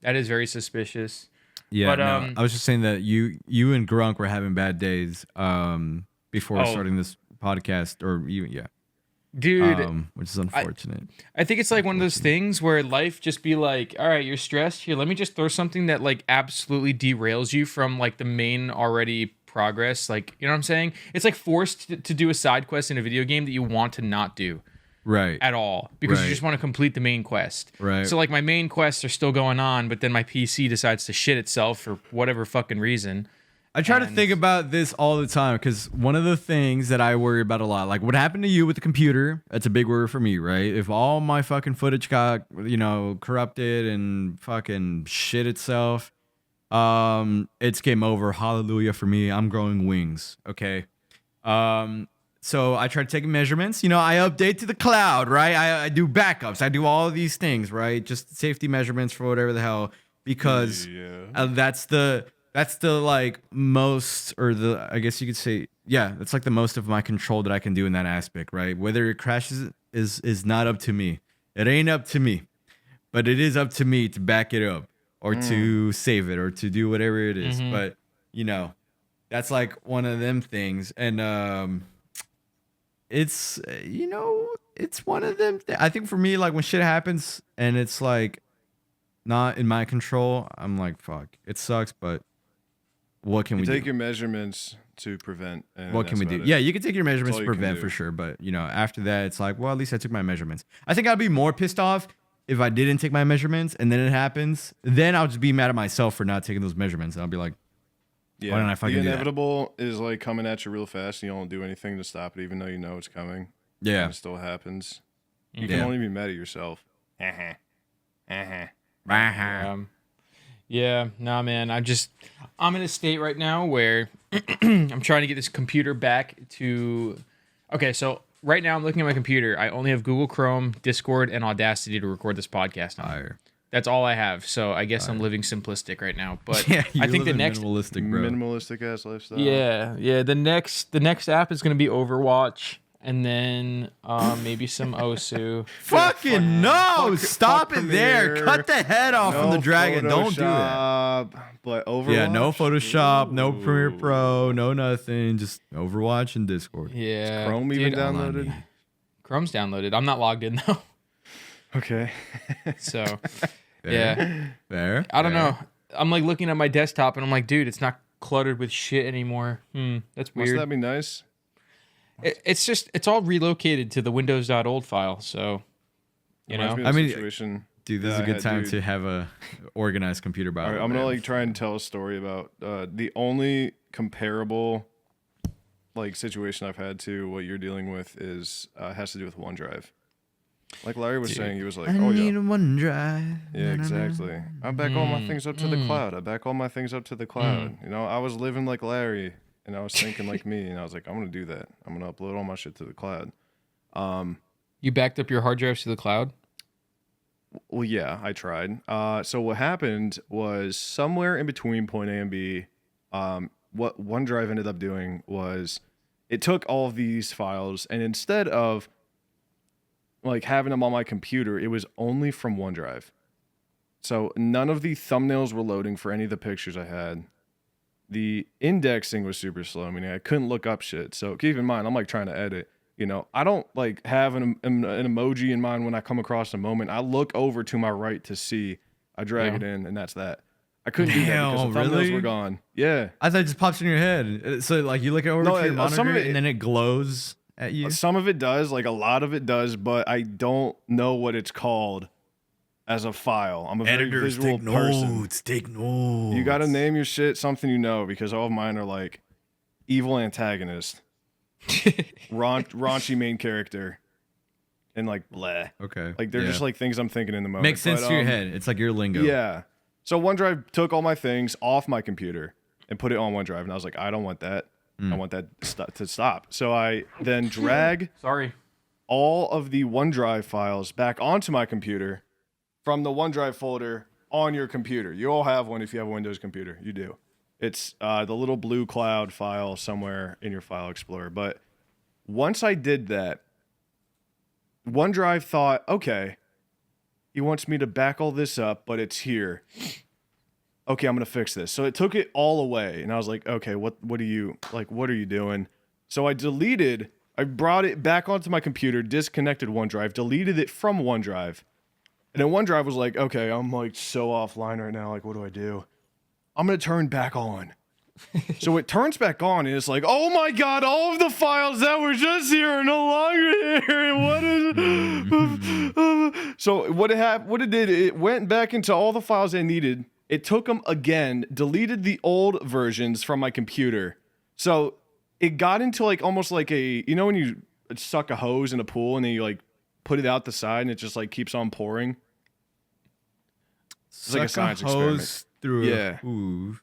That is very suspicious. Yeah, But no, I was just saying that you and Grunk were having bad days before oh, starting this podcast, or you, yeah, dude, which is I unfortunate. I think it's like one of those things where life just be like, all right, you're stressed. Here, let me just throw something that like absolutely derails you from like the main already progress. Like, you know what I'm saying? It's like forced to do a side quest in a video game that you want to not do Right, at all because you right, just want to complete the main quest. right. So like my main quests are still going on, but then my PC decides to shit itself for whatever fucking reason. I try to And think about this all the time because one of the things that I worry about a lot, like what happened to you with the computer, that's a big worry for me, right? If all my fucking footage got, corrupted and fucking shit itself, it's game over. Hallelujah for me. I'm growing wings. Okay. So I try to take measurements. I update to the cloud, right? I do backups. I do all of these things, right? Just safety measurements for whatever the hell, because Yeah. that's the like most, or the, I guess you could say, yeah, that's like the most of my control that I can do in that aspect, right? Whether it crashes is not up to me. It ain't up to me, but it is up to me to back it up or to save it or to do whatever it is. But that's like one of them things, and it's it's one of them. I think for me, like when shit happens and it's like not in my control, I'm like, fuck, it sucks, but what can You we take do? your measurements to prevent. And What can that's we do? about it. Yeah, you can take your measurements all to you can prevent do. for sure, but after that, it's like, well, at least I took my measurements. I think I'd be more pissed off if I didn't take my measurements and then it happens. Then I'll just be mad at myself for not taking those measurements, and I'll be like, Yeah. why didn't I fucking the do that? inevitable is like coming at you real fast, and you don't do anything to stop it, even though you know it's coming. yeah, And it still happens. You can Yeah. only be mad at yourself. yeah, nah, man. I'm in a state right now where I'm trying to get this computer back to. Okay, so right now I'm looking at my computer. I only have Google Chrome, Discord, and Audacity to record this podcast on. fire. That's all I have. So I guess I'm living simplistic right now. But Yeah, I think the living next, minimalistic, bro. Minimalistic ass lifestyle. yeah, the next app is gonna be Overwatch, and then maybe some Osu. Fucking no! Stop fuck it there. Premiere. Cut the head off from the dragon. Don't do that. Photoshop, But Overwatch. Yeah, no Photoshop, no Ooh. Premiere Pro, no nothing. Just Overwatch and Discord. Yeah, Chrome even dude, downloaded. Chrome's downloaded. I'm not logged in though. Okay. So Fair. yeah, There. I don't know. I'm like looking at my desktop and I'm like, dude, it's not cluttered with shit anymore. That's Must weird. that be nice? It's all relocated to the Windows.old file. So you Reminds know, me of I the mean, situation. Dude, this is that a I good had, time dude. to have a organized computer All battle. right, I'm gonna man. like try and tell a story about the only comparable like situation I've had to what you're dealing with is has to do with OneDrive. Like Larry was saying, he was like, I "Oh need yeah, a OneDrive. yeah, exactly. I back all my things up to the cloud. I back all my things up to the cloud. I was living like Larry, and I was thinking like me, and I was like, I'm gonna do that. I'm gonna upload all my shit to the cloud. you backed up your hard drives to the cloud. Well, yeah, I tried. So what happened was somewhere in between point A and B, what OneDrive ended up doing was it took all of these files, and instead of like having them on my computer, it was only from OneDrive. So none of the thumbnails were loading for any of the pictures I had. The indexing was super slow. I mean, I couldn't look up shit. So keep in mind, I'm like trying to edit. I don't like have an emoji in mind when I come across a moment. I look over to my right to see. I drag Yeah. it in, and that's that. I couldn't do that because Damn, the thumbnails really? were gone. Yeah. I thought it just pops in your head. So like you look over No, to your monitor some of it- and then it glows at you. Some of it does, like a lot of it does, but I don't know what it's called as a file. I'm a very visual person. Take notes. You got to name your shit something you know because all of mine are like evil antagonist, raunchy main character, and like bleh. Okay. Like they're yeah. just like things I'm thinking in the moment. makes sense But, to your head. It's like your lingo. Yeah. So OneDrive took all my things off my computer and put it on OneDrive, and I was like, I don't want that. I want that to stop. So I then drag Sorry. all of the OneDrive files back onto my computer from the OneDrive folder on your computer. You all have one if you have a Windows computer. You do. It's the little blue cloud file somewhere in your file explorer. But once I did that, OneDrive thought, okay, He wants me to back all this up, but it's here. Okay, I'm gonna fix this. So it took it all away, and I was like, okay, what are you doing? So I brought it back onto my computer, disconnected OneDrive, deleted it from OneDrive. And then OneDrive was like, okay, I'm like so offline right now. Like, what do I do? I'm going to turn back on. So it turns back on and it's like, oh my God, all of the files that were just here are no longer here. What is So what it did, it went back into all the files I needed. It took them again, deleted the old versions from my computer. So it got into like almost like a, you know, when you suck a hose in a pool and then you like put it out the side and it just like keeps on pouring. It's like a science experiment. Through Yeah. Ooh.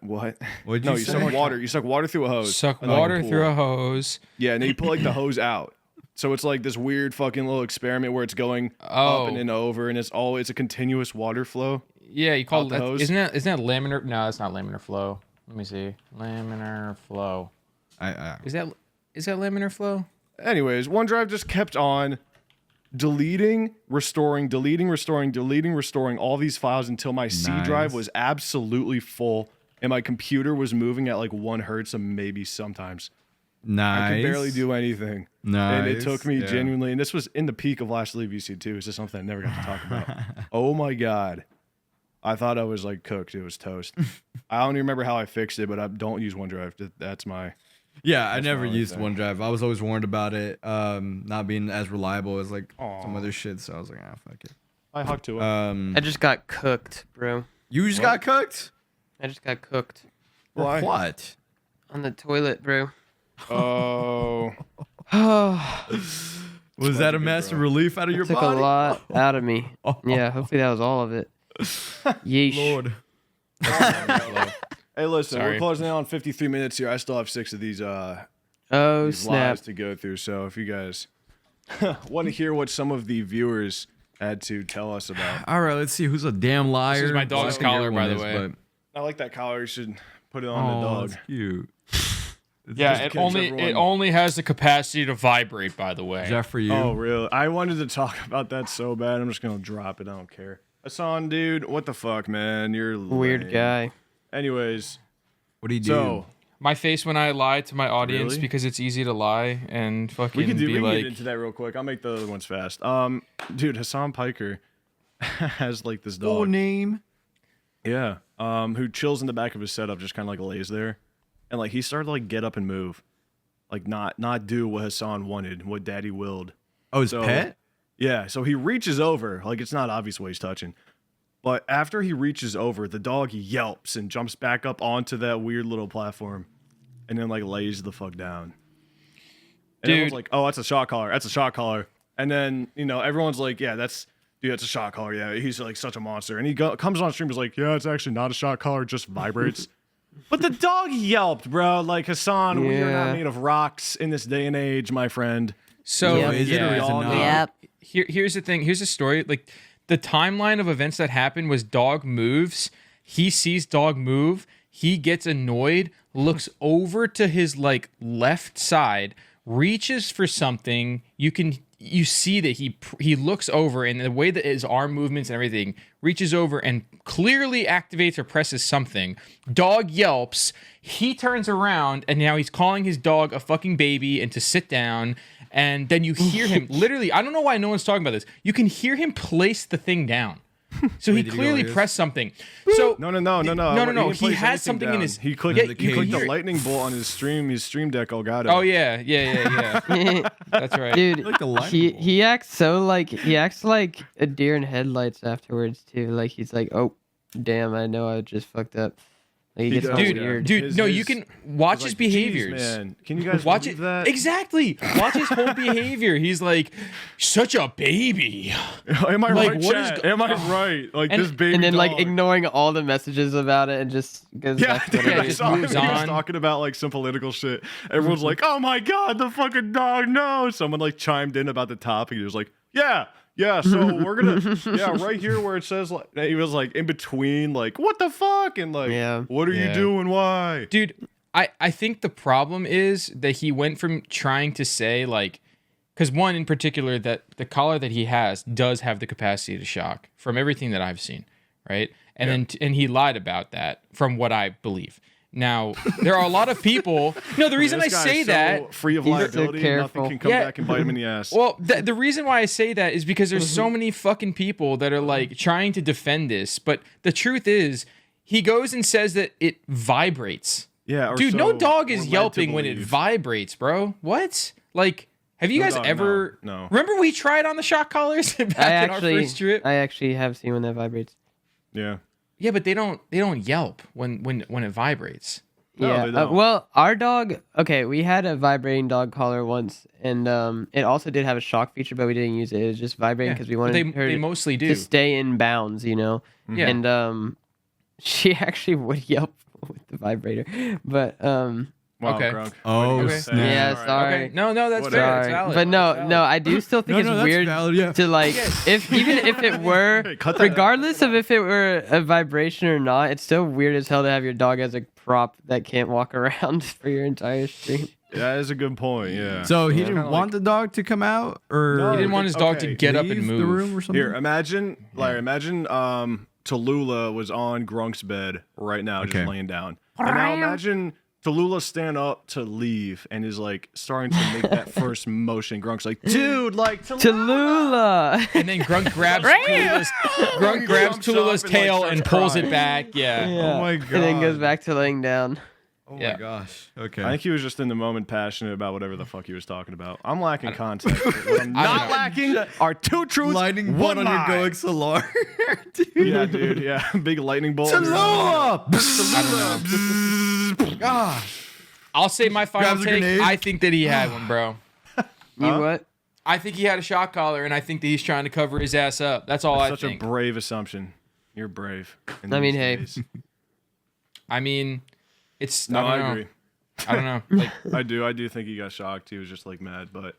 What? What'd No, you you say? suck water. You suck water through a hose. Suck in, like, a water pool. through a hose. Yeah, and then you pull like the hose out. So it's like this weird fucking little experiment where it's going up and then over, and it's a continuous water flow. Yeah, you call Out the it. hose? Isn't that laminar? No, that's not laminar flow. Let me see. Laminar flow. Is that laminar flow? Anyways, OneDrive just kept on deleting, restoring all these files until my C drive Nice. was absolutely full, and my computer was moving at like 1 hertz, and maybe sometimes. Nice. I could barely do anything. Nice. And it took me Yeah. genuinely, and this was in the peak of Last League VC2. It's just something I never got to talk about. Oh my God. I thought I was like cooked. It was toast. I don't even remember how I fixed it, but I don't use OneDrive. That's my. Yeah, I never my only used thing. OneDrive. I was always warned about it not being as reliable as like some other shit. So I was like, fuck it. I hucked to it. I just got cooked, bro. You just got cooked? I just got cooked For Why? what? on the toilet, bro. Oh. Was that a massive relief out of your Took body? a lot out of me. Oh. Yeah, hopefully that was all of it. Yeesh. Lord. Hey, listen, Sorry. we're closing in on 53 minutes here. I still have 6 of these Oh these snap. lives to go through. So if you guys want to hear what some of the viewers had to tell us about, All right, let's see who's a damn liar. This is my dog's I think collar, by the everyone way. is, I like that collar. You should put it but- on the Oh, dog. it's cute. Yeah, just it keeps only everyone- has the capacity to vibrate. By the way. Is that for you? Oh, really? I wanted to talk about that so bad. I'm just gonna drop it. I don't care. Hassan, dude, what the fuck, man? You're Weird lame. guy. Anyways, What do you do? so My face when I lie to my audience Really? because it's easy to lie and fucking we can be get like. into that real quick. I'll make the other ones fast. Dude, Hassan Piker has like this Full dog. name? Yeah. Who chills in the back of his setup, just kind of like lays there, and like he started to like get up and move, like not do what Hassan wanted, what Daddy willed. Oh, his So- pet? Yeah, so he reaches over, like it's not obvious what he's touching. But after he reaches over, the dog yelps and jumps back up onto that weird little platform and then like lays the fuck down. And everyone's Dude. like, oh, that's a shot collar. That's a shot collar. And then, everyone's like, yeah, that's a shot collar. Yeah, he's like such a monster. And he comes on stream, is like, yeah, it's actually not a shot collar, it just vibrates. But the dog yelped, bro. Like, Hassan, we are Yeah. not made of rocks in this day and age, my friend. So Yeah, is it or we is it all not? know. Yep. Here's the thing. Here's the story. Like the timeline of events that happened was dog moves. He sees dog move. He gets annoyed, looks over to his like left side, reaches for something. You see that he looks over, and the way that his arm movements and everything, reaches over and clearly activates or presses something. Dog yelps. He turns around, and now he's calling his dog a fucking baby and to sit down. And then you hear him literally. I don't know why no one's talking about this. You can hear him place the thing down. So he did he go clearly like this? pressed something. So No. No. didn't He place has anything something in down. his. He clicked, Yeah, he you clicked can the hear- lightning bolt on his stream deck Elgato. Oh yeah. That's right. Dude, Like the lightning he bolt. he acts like a deer in headlights afterwards too. Like he's like, oh, damn, I know I just fucked up. Like he He gets all does, weird. Dude, no, you can watch his Like, "Jeez, behaviors. man, can you guys Watch believe it that? exactly. Watch his whole behavior. He's like, such a baby. Am I Like, right? what is Chat? go- Am I right? Like And- this baby And then like dog. ignoring all the messages about it and just goes Yeah, back to dude, what Yeah, it I is. just saw him. moves He was on. talking about like some political shit. Everyone's like, "Oh my god, the fucking dog!" No, someone like chimed in about the topic. He was like, "Yeah, so we're gonna, right here where it says like," he was like in between, like, "What the fuck?" and like, Yeah. "What are you Yeah. doing? Why?" Dude, I think the problem is that he went from trying to say like because one in particular, that the collar that he has does have the capacity to shock from everything that I've seen, right? And then and he lied about that from what I believe. Now there are a lot of people. No, the reason I This guy's say so that. free of He's so liability, careful. nothing can come Yeah. back and bite him in the ass. Well, the reason why I say that is because there's so many fucking people that are like trying to defend this, but the truth is, he goes and says that it vibrates. yeah, or Dude, so no dog we're is led to yelping when it believe. vibrates, bro. What? Like, have you No guys dog, ever? no. Remember we tried on the shock collars back in our first trip? I actually have seen when that vibrates. Yeah. Yeah, but they don't yelp when it vibrates. No, Yeah. they don't. Well, our dog. Okay, we had a vibrating dog collar once, and it also did have a shock feature, but we didn't use it. It was just vibrating because we But wanted her they to, mostly do. to stay in bounds, you know. Yeah. And she actually would yelp with the vibrator, but Wow, Okay. Grunk. Oh, What do you Okay. say? Yeah, All right. sorry. Okay. No, that's Whatever. fair. It's sorry. valid. But no, It's valid. no, I do still think it's that's weird valid, yeah. to like if even if it were Hey, cut that out. regardless of if it were a vibration or not, it's still weird as hell to have your dog as a prop that can't walk around for your entire stream. That is a good point. Yeah. So he It's didn't kinda want the dog to come out, or No, He didn't want his dog to Okay. get up and leave move. the room or something. Here, imagine, Larry. Imagine, Tallulah was on Grunk's bed right now, Okay. just laying down. And now imagine Tallulah stand up to leave and is like starting to make that first motion. Grunk's like, dude, like Tallulah. Tallulah. And then Grunk grabs Tallulah's Jumps up and, like, tail starts and pulls crying. it back. Yeah. Yeah. my And then goes God. back to laying down. Oh Yeah. my gosh. Okay. I think he was just in the moment passionate about whatever the fuck he was talking about. I'm lacking context. What I'm I not don't know. lacking are two truths, lightning one bolt on your lie. going solar. Yeah, dude. Yeah, big lightning bolt. on your- Gosh. I'll say my final Grabs a take. grenade. I think that he had one, bro. You what? I think he had a shock collar, and I think that he's trying to cover his ass up. That's all Such I a think. brave assumption. You're brave. in I mean, these hey. days. I mean, it's No, I I don't know. agree. I don't know. Like, I do think he got shocked. He was just like mad, but